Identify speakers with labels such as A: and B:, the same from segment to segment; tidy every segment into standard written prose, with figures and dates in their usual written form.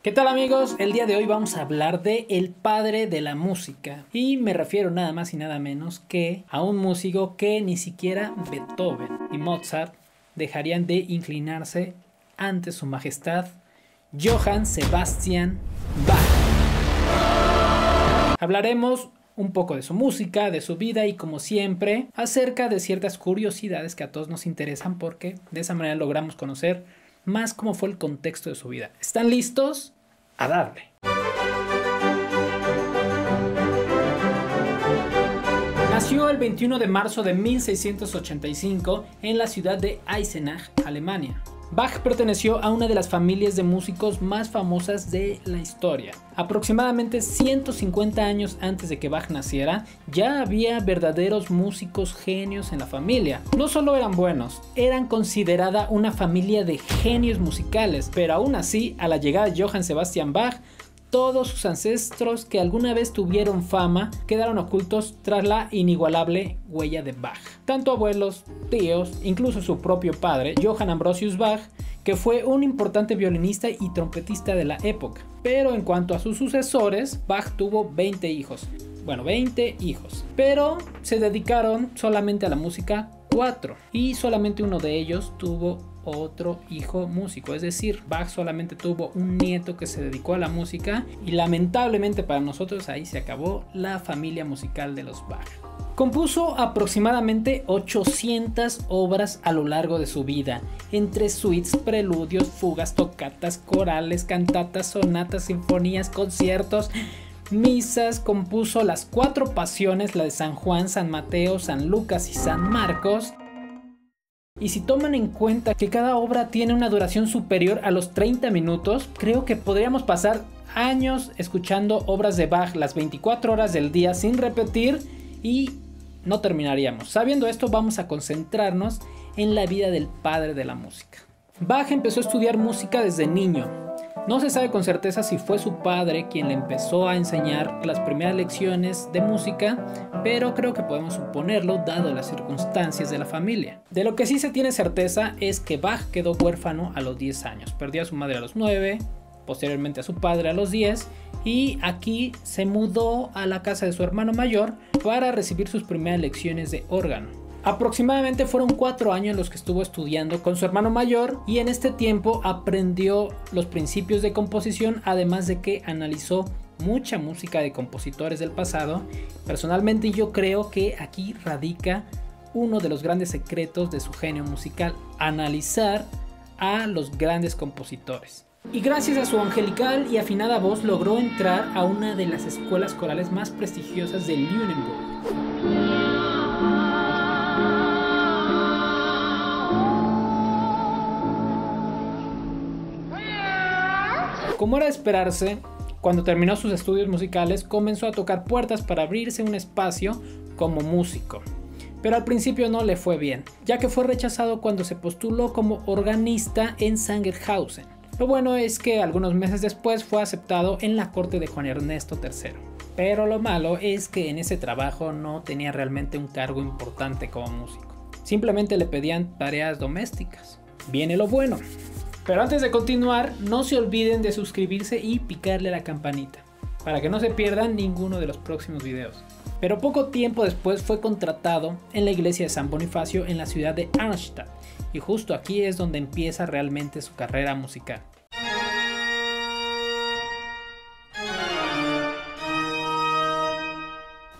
A: ¿Qué tal amigos? El día de hoy vamos a hablar de el padre de la música y me refiero nada más y nada menos que a un músico que ni siquiera Beethoven y Mozart dejarían de inclinarse ante su majestad, Johann Sebastian Bach. Hablaremos un poco de su música, de su vida y como siempre acerca de ciertas curiosidades que a todos nos interesan porque de esa manera logramos conocer más cómo fue el contexto de su vida. ¿Están listos? A darle. Nació el 21 de marzo de 1685 en la ciudad de Eisenach, Alemania. Bach perteneció a una de las familias de músicos más famosas de la historia. Aproximadamente 150 años antes de que Bach naciera, ya había verdaderos músicos genios en la familia. No solo eran buenos, eran considerada una familia de genios musicales, pero aún así, a la llegada de Johann Sebastian Bach, todos sus ancestros que alguna vez tuvieron fama quedaron ocultos tras la inigualable huella de Bach. Tanto abuelos, tíos, incluso su propio padre, Johann Ambrosius Bach, que fue un importante violinista y trompetista de la época. Pero en cuanto a sus sucesores, Bach tuvo 20 hijos. Bueno, 20 hijos. Pero se dedicaron solamente a la música 4. Y solamente uno de ellos tuvo otro hijo músico, es decir, Bach solamente tuvo un nieto que se dedicó a la música y lamentablemente para nosotros ahí se acabó la familia musical de los Bach. Compuso aproximadamente 800 obras a lo largo de su vida, entre suites, preludios, fugas, tocatas, corales, cantatas, sonatas, sinfonías, conciertos, misas. Compuso las 4 pasiones, la de San Juan, San Mateo, San Lucas y San Marcos. Y si toman en cuenta que cada obra tiene una duración superior a los 30 minutos, creo que podríamos pasar años escuchando obras de Bach las 24 horas del día sin repetir y no terminaríamos. Sabiendo esto, vamos a concentrarnos en la vida del padre de la música. Bach empezó a estudiar música desde niño. No se sabe con certeza si fue su padre quien le empezó a enseñar las primeras lecciones de música, pero creo que podemos suponerlo dado las circunstancias de la familia. De lo que sí se tiene certeza es que Bach quedó huérfano a los 10 años, perdió a su madre a los 9, posteriormente a su padre a los 10 y aquí se mudó a la casa de su hermano mayor para recibir sus primeras lecciones de órgano. Aproximadamente fueron 4 años los que estuvo estudiando con su hermano mayor y en este tiempo aprendió los principios de composición, además de que analizó mucha música de compositores del pasado. Personalmente yo creo que aquí radica uno de los grandes secretos de su genio musical, analizar a los grandes compositores. Y gracias a su angelical y afinada voz logró entrar a una de las escuelas corales más prestigiosas de Lüneburg. Como era de esperarse, cuando terminó sus estudios musicales comenzó a tocar puertas para abrirse un espacio como músico. Pero al principio no le fue bien, ya que fue rechazado cuando se postuló como organista en Sangerhausen. Lo bueno es que algunos meses después fue aceptado en la corte de Juan Ernesto III. Pero lo malo es que en ese trabajo no tenía realmente un cargo importante como músico. Simplemente le pedían tareas domésticas. Viene lo bueno. Pero antes de continuar, no se olviden de suscribirse y picarle a la campanita, para que no se pierdan ninguno de los próximos videos. Pero poco tiempo después fue contratado en la iglesia de San Bonifacio en la ciudad de Arnstadt, y justo aquí es donde empieza realmente su carrera musical.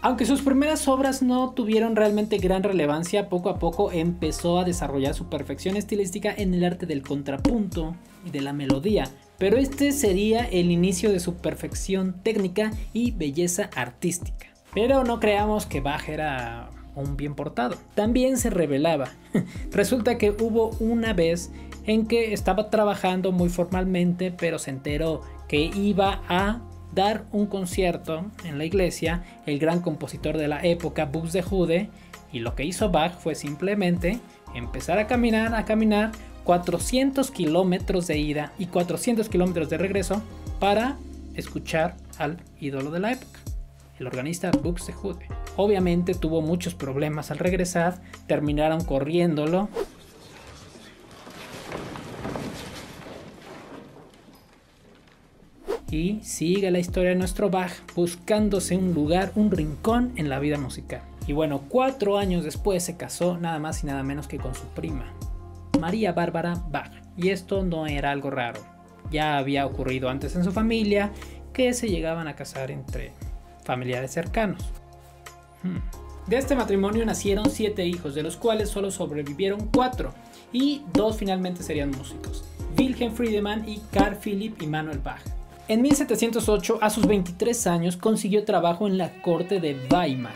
A: Aunque sus primeras obras no tuvieron realmente gran relevancia, poco a poco empezó a desarrollar su perfección estilística en el arte del contrapunto y de la melodía, pero este sería el inicio de su perfección técnica y belleza artística. Pero no creamos que Bach era un bien portado, también se rebelaba. Resulta que hubo una vez en que estaba trabajando muy formalmente, pero se enteró que iba a dar un concierto en la iglesia el gran compositor de la época, Buxtehude, y lo que hizo Bach fue simplemente empezar a caminar 400 kilómetros de ida y 400 kilómetros de regreso para escuchar al ídolo de la época, el organista Buxtehude. Obviamente tuvo muchos problemas al regresar, terminaron corriéndolo. Y sigue la historia de nuestro Bach buscándose un lugar, un rincón en la vida musical. Y bueno, 4 años después se casó nada más y nada menos que con su prima, María Bárbara Bach. Y esto no era algo raro. Ya había ocurrido antes en su familia que se llegaban a casar entre familiares cercanos. De este matrimonio nacieron 7 hijos, de los cuales solo sobrevivieron 4 y 2 finalmente serían músicos: Wilhelm Friedemann y Carl Philipp Emanuel Bach. En 1708, a sus 23 años, consiguió trabajo en la corte de Weimar,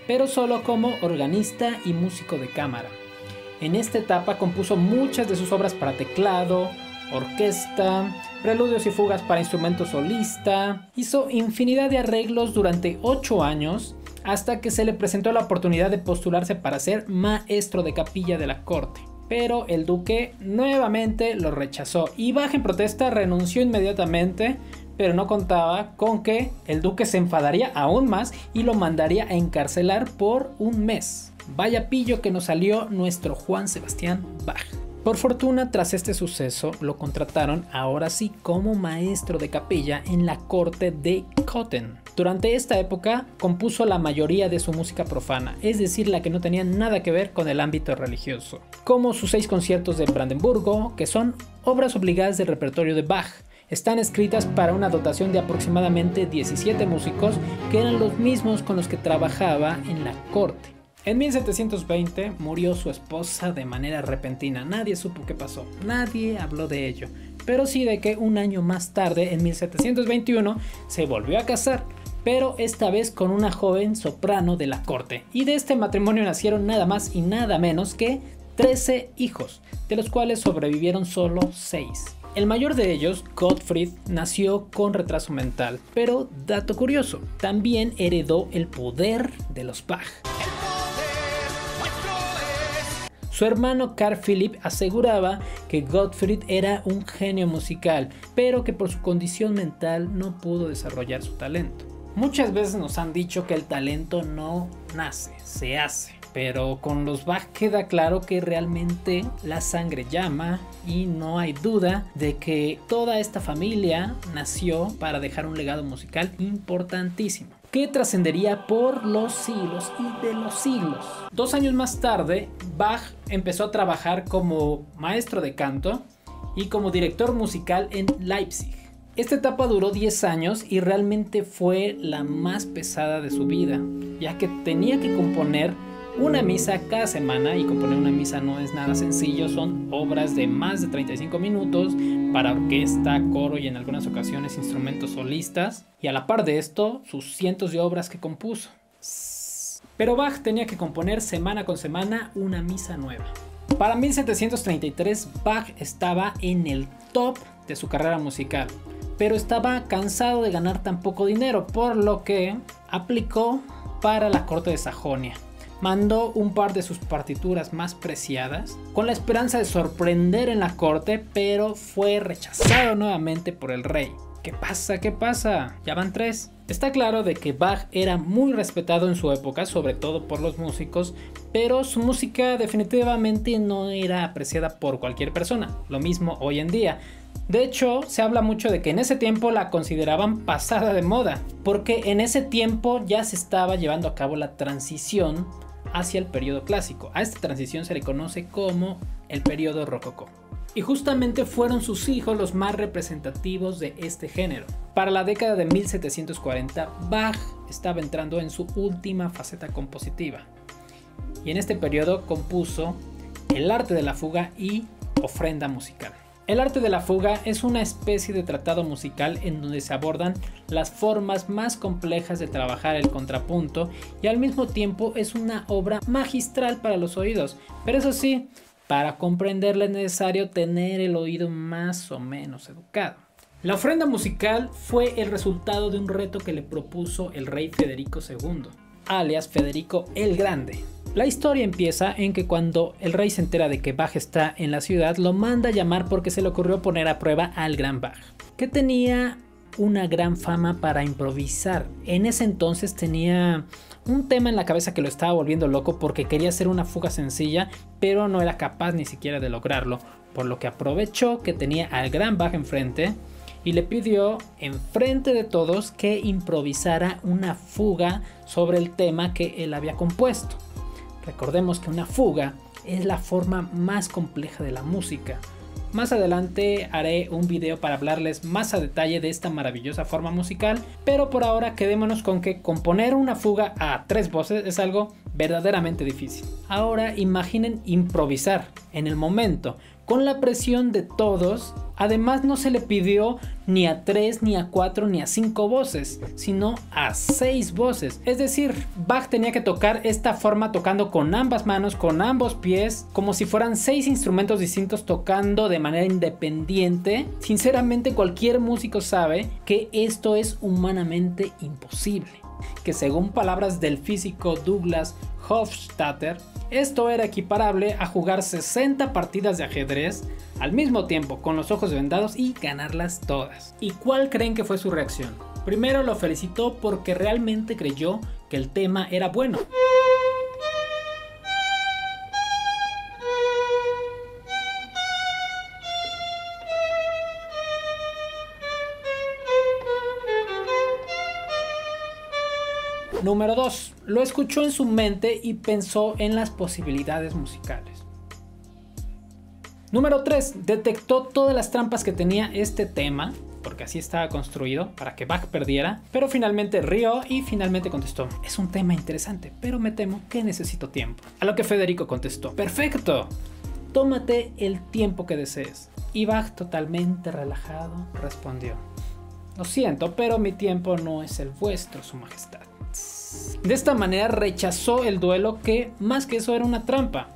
A: pero solo como organista y músico de cámara. En esta etapa compuso muchas de sus obras para teclado, orquesta, preludios y fugas para instrumento solista. Hizo infinidad de arreglos durante 8 años hasta que se le presentó la oportunidad de postularse para ser maestro de capilla de la corte. Pero el duque nuevamente lo rechazó y Bach en protesta renunció inmediatamente, pero no contaba con que el duque se enfadaría aún más y lo mandaría a encarcelar por un mes. Vaya pillo que nos salió nuestro Juan Sebastián Bach. Por fortuna, tras este suceso, lo contrataron ahora sí como maestro de capilla en la corte de Cothen. Durante esta época compuso la mayoría de su música profana, es decir, la que no tenía nada que ver con el ámbito religioso, como sus 6 conciertos de Brandenburgo, que son obras obligadas del repertorio de Bach. Están escritas para una dotación de aproximadamente 17 músicos, que eran los mismos con los que trabajaba en la corte. En 1720 murió su esposa de manera repentina. Nadie supo qué pasó, nadie habló de ello, pero sí de que un año más tarde, en 1721, se volvió a casar, pero esta vez con una joven soprano de la corte. Y de este matrimonio nacieron nada más y nada menos que 13 hijos, de los cuales sobrevivieron solo 6. El mayor de ellos, Gottfried, nació con retraso mental, pero dato curioso, también heredó el poder de los Bach. Su hermano Carl Philipp aseguraba que Gottfried era un genio musical, pero que por su condición mental no pudo desarrollar su talento. Muchas veces nos han dicho que el talento no nace, se hace. Pero con los Bach queda claro que realmente la sangre llama y no hay duda de que toda esta familia nació para dejar un legado musical importantísimo, que trascendería por los siglos y de los siglos. 2 años más tarde, Bach empezó a trabajar como maestro de canto y como director musical en Leipzig. Esta etapa duró 10 años y realmente fue la más pesada de su vida, ya que tenía que componer una misa cada semana, y componer una misa no es nada sencillo. Son obras de más de 35 minutos para orquesta, coro y en algunas ocasiones instrumentos solistas, y a la par de esto sus cientos de obras que compuso. Pero Bach tenía que componer semana con semana una misa nueva. Para 1733 Bach estaba en el top de su carrera musical, pero estaba cansado de ganar tan poco dinero, por lo que aplicó para la corte de Sajonia. Mandó un par de sus partituras más preciadas con la esperanza de sorprender en la corte, pero fue rechazado nuevamente por el rey. ¿Qué pasa? ¿Qué pasa? Ya van 3. Está claro de que Bach era muy respetado en su época, sobre todo por los músicos, pero su música definitivamente no era apreciada por cualquier persona. Lo mismo hoy en día. De hecho, se habla mucho de que en ese tiempo la consideraban pasada de moda, porque en ese tiempo ya se estaba llevando a cabo la transición hacia el periodo clásico. A esta transición se le conoce como el periodo rococó. Y justamente fueron sus hijos los más representativos de este género. Para la década de 1740, Bach estaba entrando en su última faceta compositiva. Y en este periodo compuso El arte de la fuga y Ofrenda musical. El arte de la fuga es una especie de tratado musical en donde se abordan las formas más complejas de trabajar el contrapunto, y al mismo tiempo es una obra magistral para los oídos. Pero eso sí, para comprenderla es necesario tener el oído más o menos educado. La ofrenda musical fue el resultado de un reto que le propuso el rey Federico II, alias Federico el Grande. La historia empieza en que cuando el rey se entera de que Bach está en la ciudad, lo manda a llamar porque se le ocurrió poner a prueba al gran Bach, que tenía una gran fama para improvisar. En ese entonces tenía un tema en la cabeza que lo estaba volviendo loco, porque quería hacer una fuga sencilla, pero no era capaz ni siquiera de lograrlo, por lo que aprovechó que tenía al gran Bach enfrente y le pidió enfrente de todos que improvisara una fuga sobre el tema que él había compuesto. Recordemos que una fuga es la forma más compleja de la música. Más adelante haré un video para hablarles más a detalle de esta maravillosa forma musical, pero por ahora quedémonos con que componer una fuga a 3 voces es algo verdaderamente difícil. Ahora imaginen improvisar en el momento, con la presión de todos. Además no se le pidió ni a 3, ni a 4, ni a 5 voces, sino a 6 voces. Es decir, Bach tenía que tocar esta forma tocando con ambas manos, con ambos pies, como si fueran 6 instrumentos distintos tocando de manera independiente. Sinceramente, cualquier músico sabe que esto es humanamente imposible. Que según palabras del físico Douglas Hofstadter, esto era equiparable a jugar 60 partidas de ajedrez al mismo tiempo con los ojos vendados y ganarlas todas. ¿Y cuál creen que fue su reacción? Primero lo felicitó porque realmente creyó que el tema era bueno. Número 2. Lo escuchó en su mente y pensó en las posibilidades musicales. Número 3. Detectó todas las trampas que tenía este tema, porque así estaba construido para que Bach perdiera, pero finalmente rió y finalmente contestó: es un tema interesante, pero me temo que necesito tiempo. A lo que Federico contestó: perfecto, tómate el tiempo que desees. Y Bach, totalmente relajado, respondió: lo siento, pero mi tiempo no es el vuestro, su majestad. De esta manera rechazó el duelo, que más que eso era una trampa.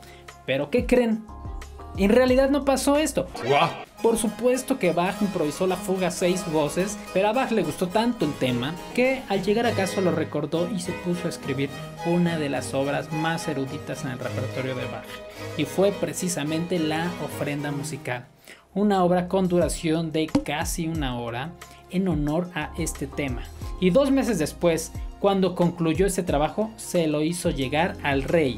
A: ¿Pero qué creen? En realidad no pasó esto. Por supuesto que Bach improvisó la fuga a 6 voces, pero a Bach le gustó tanto el tema que al llegar a casa lo recordó y se puso a escribir una de las obras más eruditas en el repertorio de Bach, y fue precisamente la Ofrenda Musical, una obra con duración de casi 1 hora en honor a este tema. Y 2 meses después, cuando concluyó este trabajo, se lo hizo llegar al rey.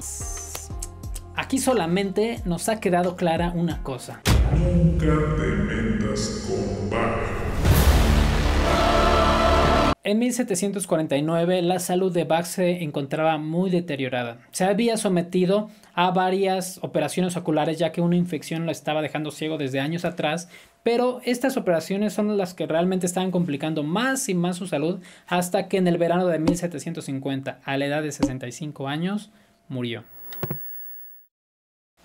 A: Aquí solamente nos ha quedado clara una cosa:
B: nunca te metas con Bach.
A: En 1749 la salud de Bach se encontraba muy deteriorada. Se había sometido a varias operaciones oculares, ya que una infección lo estaba dejando ciego desde años atrás, pero estas operaciones son las que realmente estaban complicando más y más su salud, hasta que en el verano de 1750, a la edad de 65 años, murió.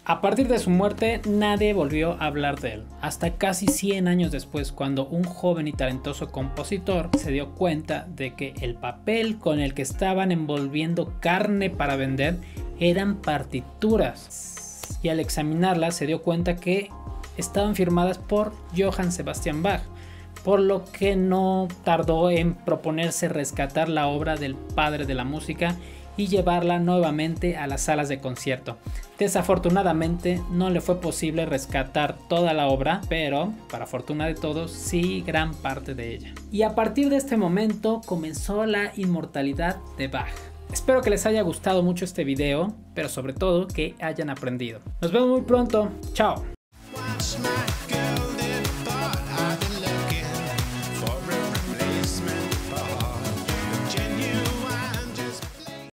A: A partir de su muerte, nadie volvió a hablar de él, hasta casi 100 años después, cuando un joven y talentoso compositor se dio cuenta de que el papel con el que estaban envolviendo carne para vender eran partituras, y al examinarlas se dio cuenta que estaban firmadas por Johann Sebastian Bach, por lo que no tardó en proponerse rescatar la obra del padre de la música y llevarla nuevamente a las salas de concierto. Desafortunadamente no le fue posible rescatar toda la obra, pero para fortuna de todos sí gran parte de ella. Y a partir de este momento comenzó la inmortalidad de Bach. Espero que les haya gustado mucho este video, pero sobre todo que hayan aprendido. Nos vemos muy pronto. Chao.